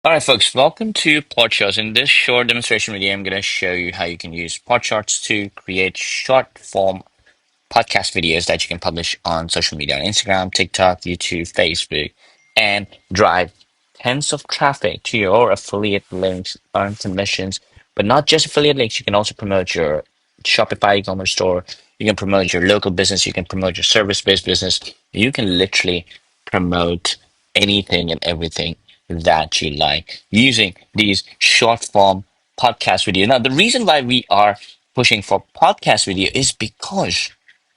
All right, folks, welcome to PodShorts. In this short demonstration video, I'm going to show you how you can use PodShorts to create short form podcast videos that you can publish on social media, on Instagram, TikTok, YouTube, Facebook, and drive tens of traffic to your affiliate links, earn commissions, but not just affiliate links. You can also promote your Shopify e-commerce store. You can promote your local business. You can promote your service-based business. You can literally promote anything and everything that you like using these short form podcast videos. Now, the reason why we are pushing for podcast video is because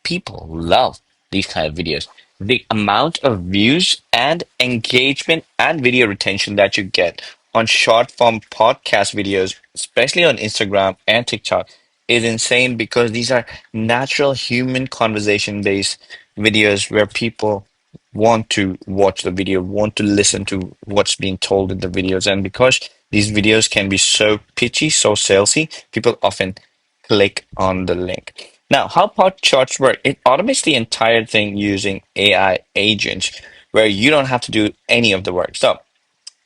people love these kind of videos. The amount of views and engagement and video retention that you get on short form podcast videos, especially on Instagram and TikTok, is insane because these are natural human conversation based videos where people want to watch the video, want to listen to what's being told in the videos. And because these videos can be so pitchy, so salesy, people often click on the link. Now, how PodShorts work? It automates the entire thing using AI agents where you don't have to do any of the work. So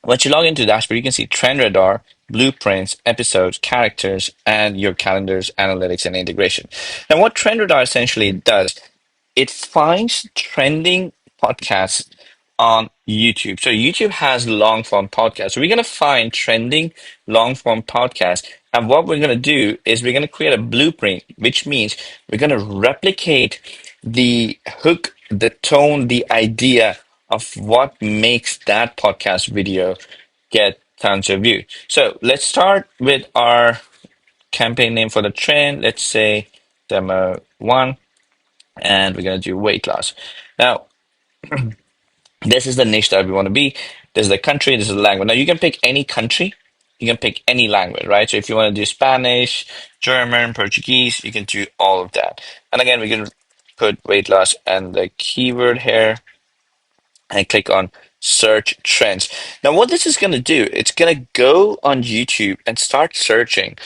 once you log into the dashboard, you can see trend radar, blueprints, episodes, characters, and your calendars, analytics, and integration. Now, what trend radar essentially does, it finds trending podcasts on YouTube. So YouTube has long form podcasts. So we're going to find trending long form podcasts. And what we're going to do is we're going to create a blueprint, which means we're going to replicate the hook, the tone, the idea of what makes that podcast video get tons of views. So let's start with our campaign name for the trend. Let's say demo one, and we're going to do weight loss. Now, this is the niche that we want to be. This is the country, this is the language. Now, you can pick any country, you can pick any language, right? So if you want to do Spanish, German, Portuguese, you can do all of that. And again, we can put weight loss and the keyword here and click on search trends. Now, what this is going to do, it's going to go on YouTube and start searching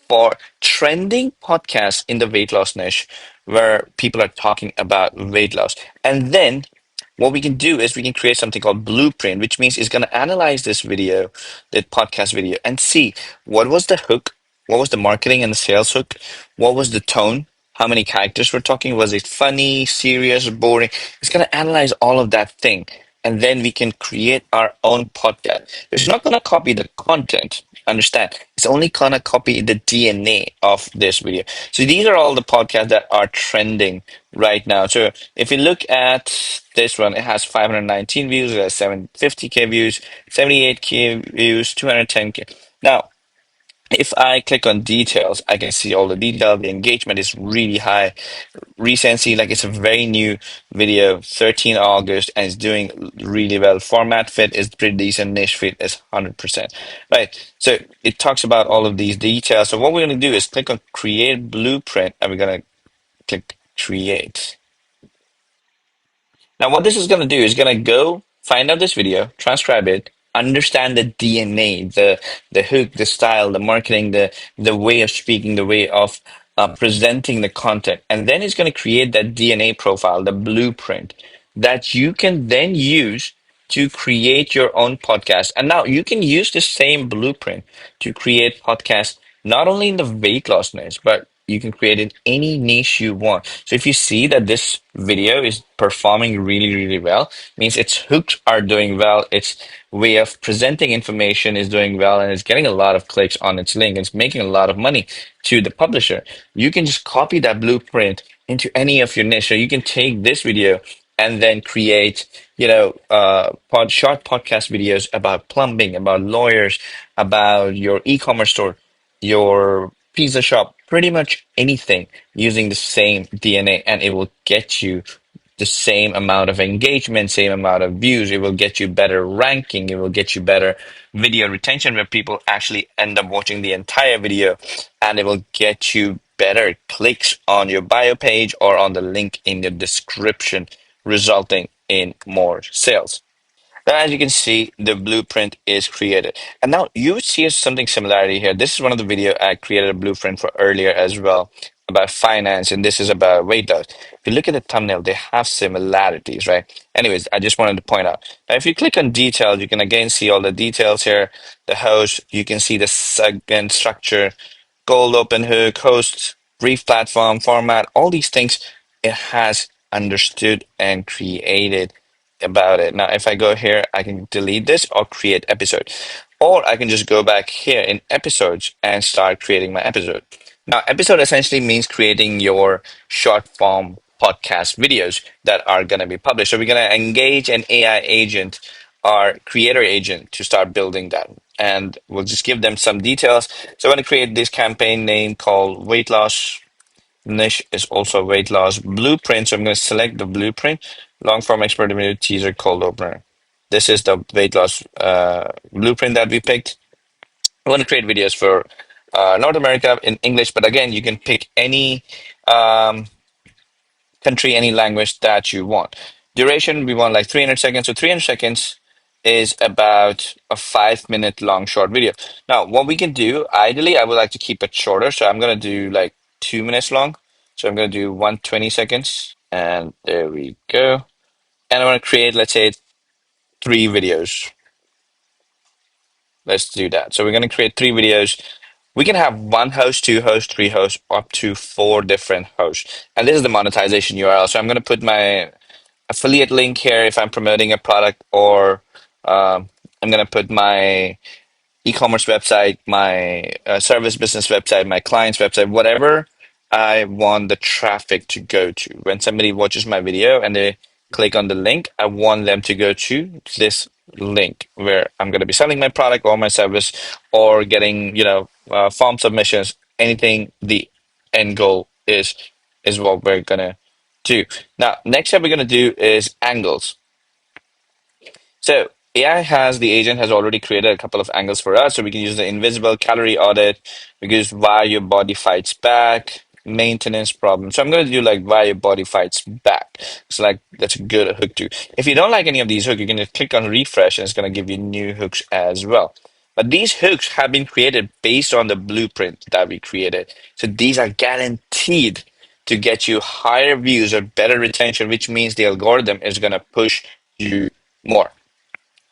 for trending podcasts in the weight loss niche where people are talking about weight loss. And then what we can do is we can create something called blueprint, which means it's going to analyze this video, the podcast video, and see what was the hook, what was the marketing and the sales hook, what was the tone, how many characters we're talking, was it funny, serious, boring? It's going to analyze all of that thing. And then we can create our own podcast. It's not going to copy the content. Understand? It's only going to copy the DNA of this video. So these are all the podcasts that are trending right now. So if you look at this one, it has 519 views, it has 750K views, 78K views, 210K. Now, if I click on details, I can see all the detail. The engagement is really high. Recency, like it's a very new video, 13 August, and it's doing really well. Format fit is pretty decent. Niche fit is 100%. Right. So it talks about all of these details. So what we're going to do is click on create blueprint, and we're going to click create. Now, what this is going to do is going to go find out this video, transcribe it, understand the DNA, the hook, the style, the marketing, the way of speaking, the way of presenting the content, and then it's going to create that DNA profile, the blueprint that you can then use to create your own podcast. And now you can use the same blueprint to create podcasts not only in the weight loss niche, but you can create in any niche you want. So if you see that this video is performing really, really well, means its hooks are doing well, its way of presenting information is doing well, and it's getting a lot of clicks on its link. It's making a lot of money to the publisher. You can just copy that blueprint into any of your niche. So you can take this video and then create, short podcast videos about plumbing, about lawyers, about your e-commerce store, your pizza shop, pretty much anything using the same DNA, and it will get you the same amount of engagement, same amount of views. It will get you better ranking. It will get you better video retention where people actually end up watching the entire video, and it will get you better clicks on your bio page or on the link in the description, resulting in more sales. Now, as you can see, the blueprint is created. And now you see something similarity here. This is one of the video I created a blueprint for earlier as well about finance, and this is about weight loss. If you look at the thumbnail, they have similarities, right? Anyways, I just wanted to point out. Now, if you click on details, you can again see all the details here. The host, you can see the segment structure, cold open hook, host, brief platform, format, all these things it has understood and created about it. Now, if I go here, I can delete this or create episode. Or I can just go back here in episodes and start creating my episode. Now, episode essentially means creating your short form podcast videos that are going to be published. So we're going to engage an AI agent, our creator agent, to start building that. And we'll just give them some details. So I'm going to create this campaign name called weight loss. Niche is also weight loss blueprint. So I'm going to select the blueprint, long form expert video teaser cold opener. This is the weight loss blueprint that we picked. I want to create videos for North America in English, but again, you can pick any um, country, any language that you want. Duration, we want like 300 seconds. So 300 seconds is about a 5 minute long short video. Now, what we can do, ideally, I would like to keep it shorter. So I'm going to do like 2 minutes long. So I'm going to do 120 seconds. And there we go. And I want to create, let's say, 3 videos. Let's do that. So we're going to create 3 videos. We can have one host, two hosts, three hosts, up to 4 different hosts. And this is the monetization URL. So I'm going to put my affiliate link here if I'm promoting a product, or I'm going to put my e-commerce website, my service business website, my client's website, whatever I want the traffic to go to. When somebody watches my video and they click on the link, I want them to go to this link where I'm going to be selling my product or my service or getting, form submissions, anything. The end goal is what we're going to do. Now, next step we're going to do is angles. So AI has the agent has already created a couple of angles for us. So we can use the invisible calorie audit. We can use why your body fights back, maintenance problem. So I'm going to do like why your body fights back. So like that's a good hook too. If you don't like any of these hooks, you can just click on refresh and it's going to give you new hooks as well. But these hooks have been created based on the blueprint that we created. So these are guaranteed to get you higher views or better retention, which means the algorithm is going to push you more.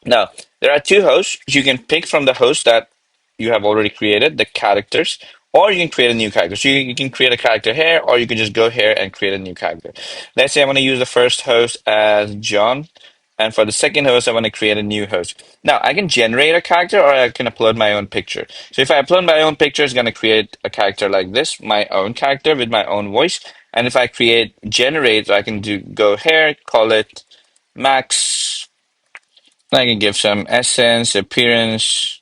Now, there are 2 hosts. You can pick from the host that you have already created, the characters, or you can create a new character. So you can create a character here, or you can just go here and create a new character. Let's say I want to use the first host as John, and for the second host, I want to create a new host. Now, I can generate a character, or I can upload my own picture. So if I upload my own picture, it's going to create a character like this, my own character with my own voice. And if I create generate, I can go here, call it Max. I can give some essence, appearance,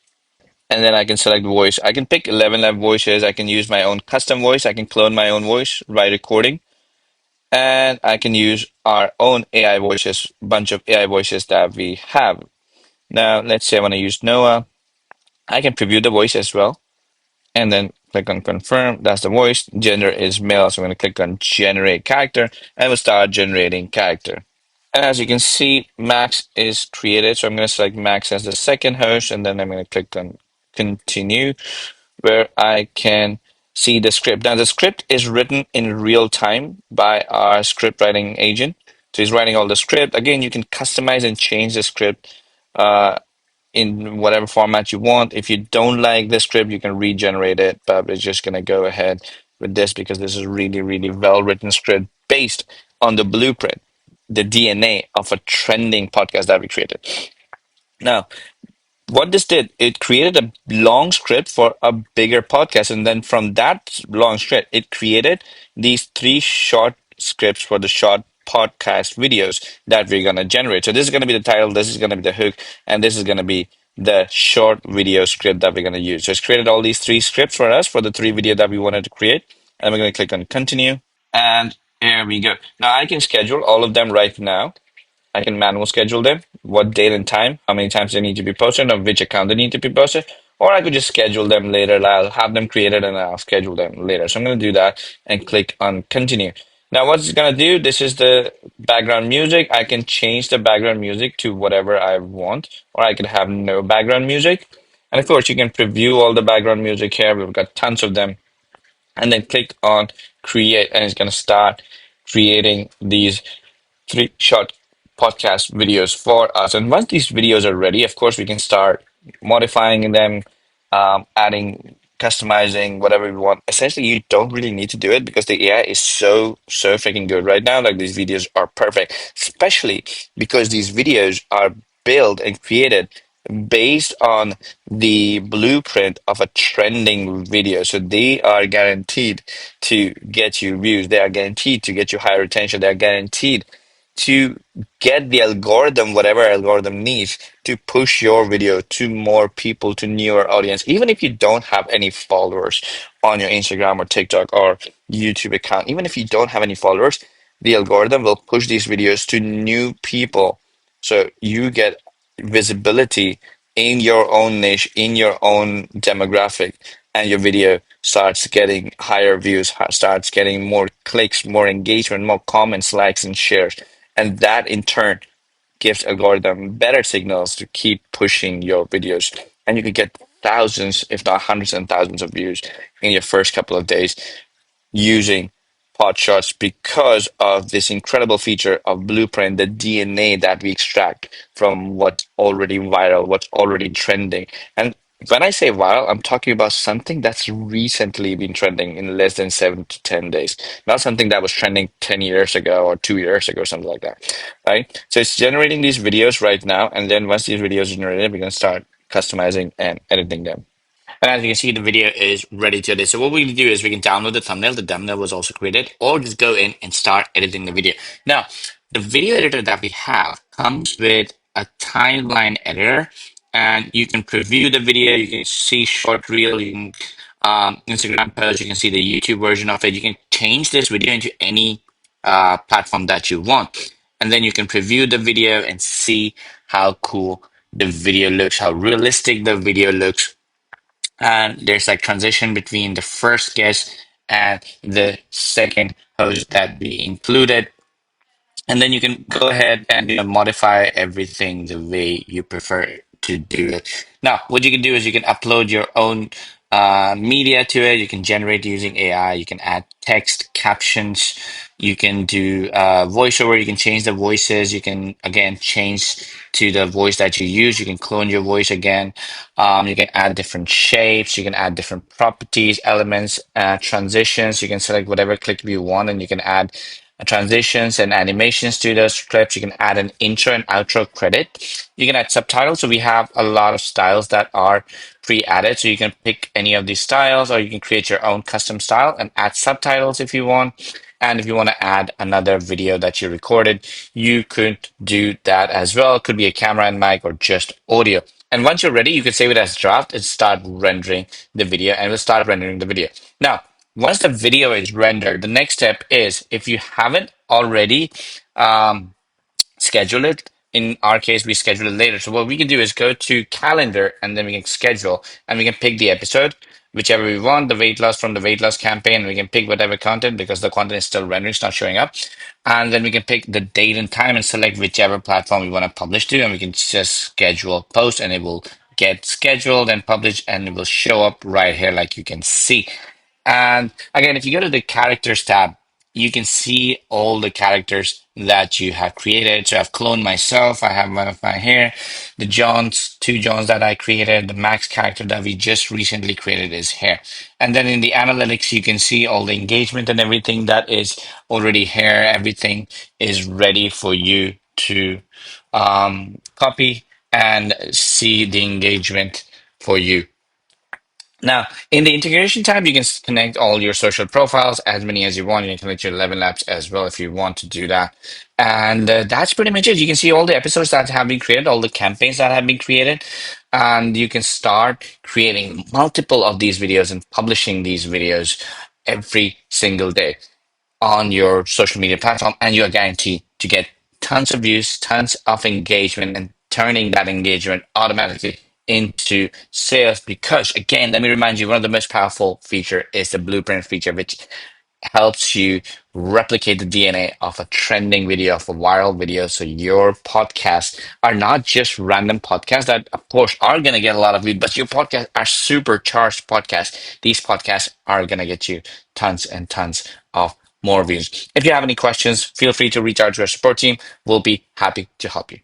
and then I can select voice. I can pick 11 lab voices. I can use my own custom voice. I can clone my own voice by recording. And I can use our own AI voices, bunch of AI voices that we have. Now, let's say I want to use Noah. I can preview the voice as well. And then click on confirm. That's the voice. Gender is male. So I'm going to click on generate character and we'll start generating character. And as you can see, Max is created. So I'm going to select Max as the second host, and then I'm going to click on continue, where I can see the script. Now, the script is written in real time by our script writing agent. So he's writing all the script. Again, you can customize and change the script in whatever format you want. If you don't like the script, you can regenerate it, but we're just going to go ahead with this because this is really, really well-written script based on the blueprint, the DNA of a trending podcast that we created. Now, what this did, it created a long script for a bigger podcast. And then from that long script, it created these 3 short scripts for the short podcast videos that we're going to generate. So this is going to be the title, this is going to be the hook, and this is going to be the short video script that we're going to use. So it's created all these 3 scripts for us for the 3 video that we wanted to create. And we're going to click on continue. And here we go. Now I can schedule all of them right now. I can manual schedule them, what date and time, how many times they need to be posted, or which account they need to be posted. Or I could just schedule them later. I'll have them created and I'll schedule them later. So I'm going to do that and click on continue. Now, what it's going to do, this is the background music. I can change the background music to whatever I want, or I could have no background music. And of course, you can preview all the background music here. We've got tons of them. and then click on create, and it's going to start creating these three short podcast videos for us. And once these videos are ready, of course, we can start modifying them, adding, customizing, whatever we want. Essentially, you don't really need to do it because the AI is so freaking good right now. Like these videos are perfect, especially because these videos are built and created based on the blueprint of a trending video. So they are guaranteed to get you views. They are guaranteed to get you higher retention. They are guaranteed to get the algorithm, whatever algorithm needs, to push your video to more people, to newer audience. Even if you don't have any followers on your Instagram or TikTok or YouTube account, even if you don't have any followers, the algorithm will push these videos to new people. So you get visibility in your own niche, in your own demographic, and your video starts getting higher views, starts getting more clicks, more engagement, more comments, likes, and shares. And that in turn gives algorithm better signals to keep pushing your videos. And you could get thousands, if not hundreds and thousands of views in your first couple of days using PodShorts because of this incredible feature of Blueprint, the DNA that we extract from what's already viral, what's already trending. And when I say viral, I'm talking about something that's recently been trending in less than 7 to 10 days, not something that was trending 10 years ago or 2 years ago, something like that, right? So it's generating these videos right now. And then once these videos are generated, we're going to start customizing and editing them. And as you can see, the video is ready to edit. So what we can do is we can download the thumbnail. The thumbnail was also created, or just go in and start editing the video. Now, the video editor that we have comes with a timeline editor, and you can preview the video. You can see short reel. You can Instagram post. You can see the YouTube version of it. You can change this video into any platform that you want, and then you can preview the video and see how cool the video looks, how realistic the video looks, and there's like transition between the first guest and the second host that we included, and then you can go ahead and modify everything the way you prefer to do it. Now, what you can do is you can upload your own media to it. You can generate using AI. You can add text, captions. You can do voiceover. You can change the voices. You can, again, change to the voice that you use. You can clone your voice again. You can add different shapes. You can add different properties, elements, transitions. You can select whatever clip you want, and you can add transitions and animations to the scripts. You can add an intro and outro credit. You can add subtitles. So we have a lot of styles that are pre-added. So you can pick any of these styles, or you can create your own custom style and add subtitles if you want. And if you want to add another video that you recorded, you could do that as well. It could be a camera and mic or just audio. And once you're ready, you can save it as draft and start rendering the video, and we'll start rendering the video. Now, once the video is rendered, the next step is, if you haven't already um, scheduled it, in our case, we schedule it later. So what we can do is go to calendar, and then we can schedule, and we can pick the episode, whichever we want, the weight loss from the weight loss campaign. We can pick whatever content because the content is still rendering, it's not showing up. And then we can pick the date and time and select whichever platform we want to publish to, and we can just schedule post, and it will get scheduled and published, and it will show up right here like you can see. And again, if you go to the characters tab, you can see all the characters that you have created. So I've cloned myself. I have one of my here. The Johns, two Johns that I created. The Max character that we just recently created is here. And then in the analytics, you can see all the engagement and everything that is already here. Everything is ready for you to copy and see the engagement for you. Now, in the integration tab, you can connect all your social profiles, as many as you want. You can connect your 11 labs as well if you want to do that. And that's pretty much it. You can see all the episodes that have been created, all the campaigns that have been created, and you can start creating multiple of these videos and publishing these videos every single day on your social media platform, and you're guaranteed to get tons of views, tons of engagement, and turning that engagement automatically into sales. Because again, let me remind you, one of the most powerful feature is the blueprint feature, which helps you replicate the DNA of a trending video, of a viral video. So your podcasts are not just random podcasts that, of course, are going to get a lot of views, but your podcasts are supercharged podcasts. These podcasts are going to get you tons and tons of more views. If you have any questions, feel free to reach out to our support team. We'll be happy to help you.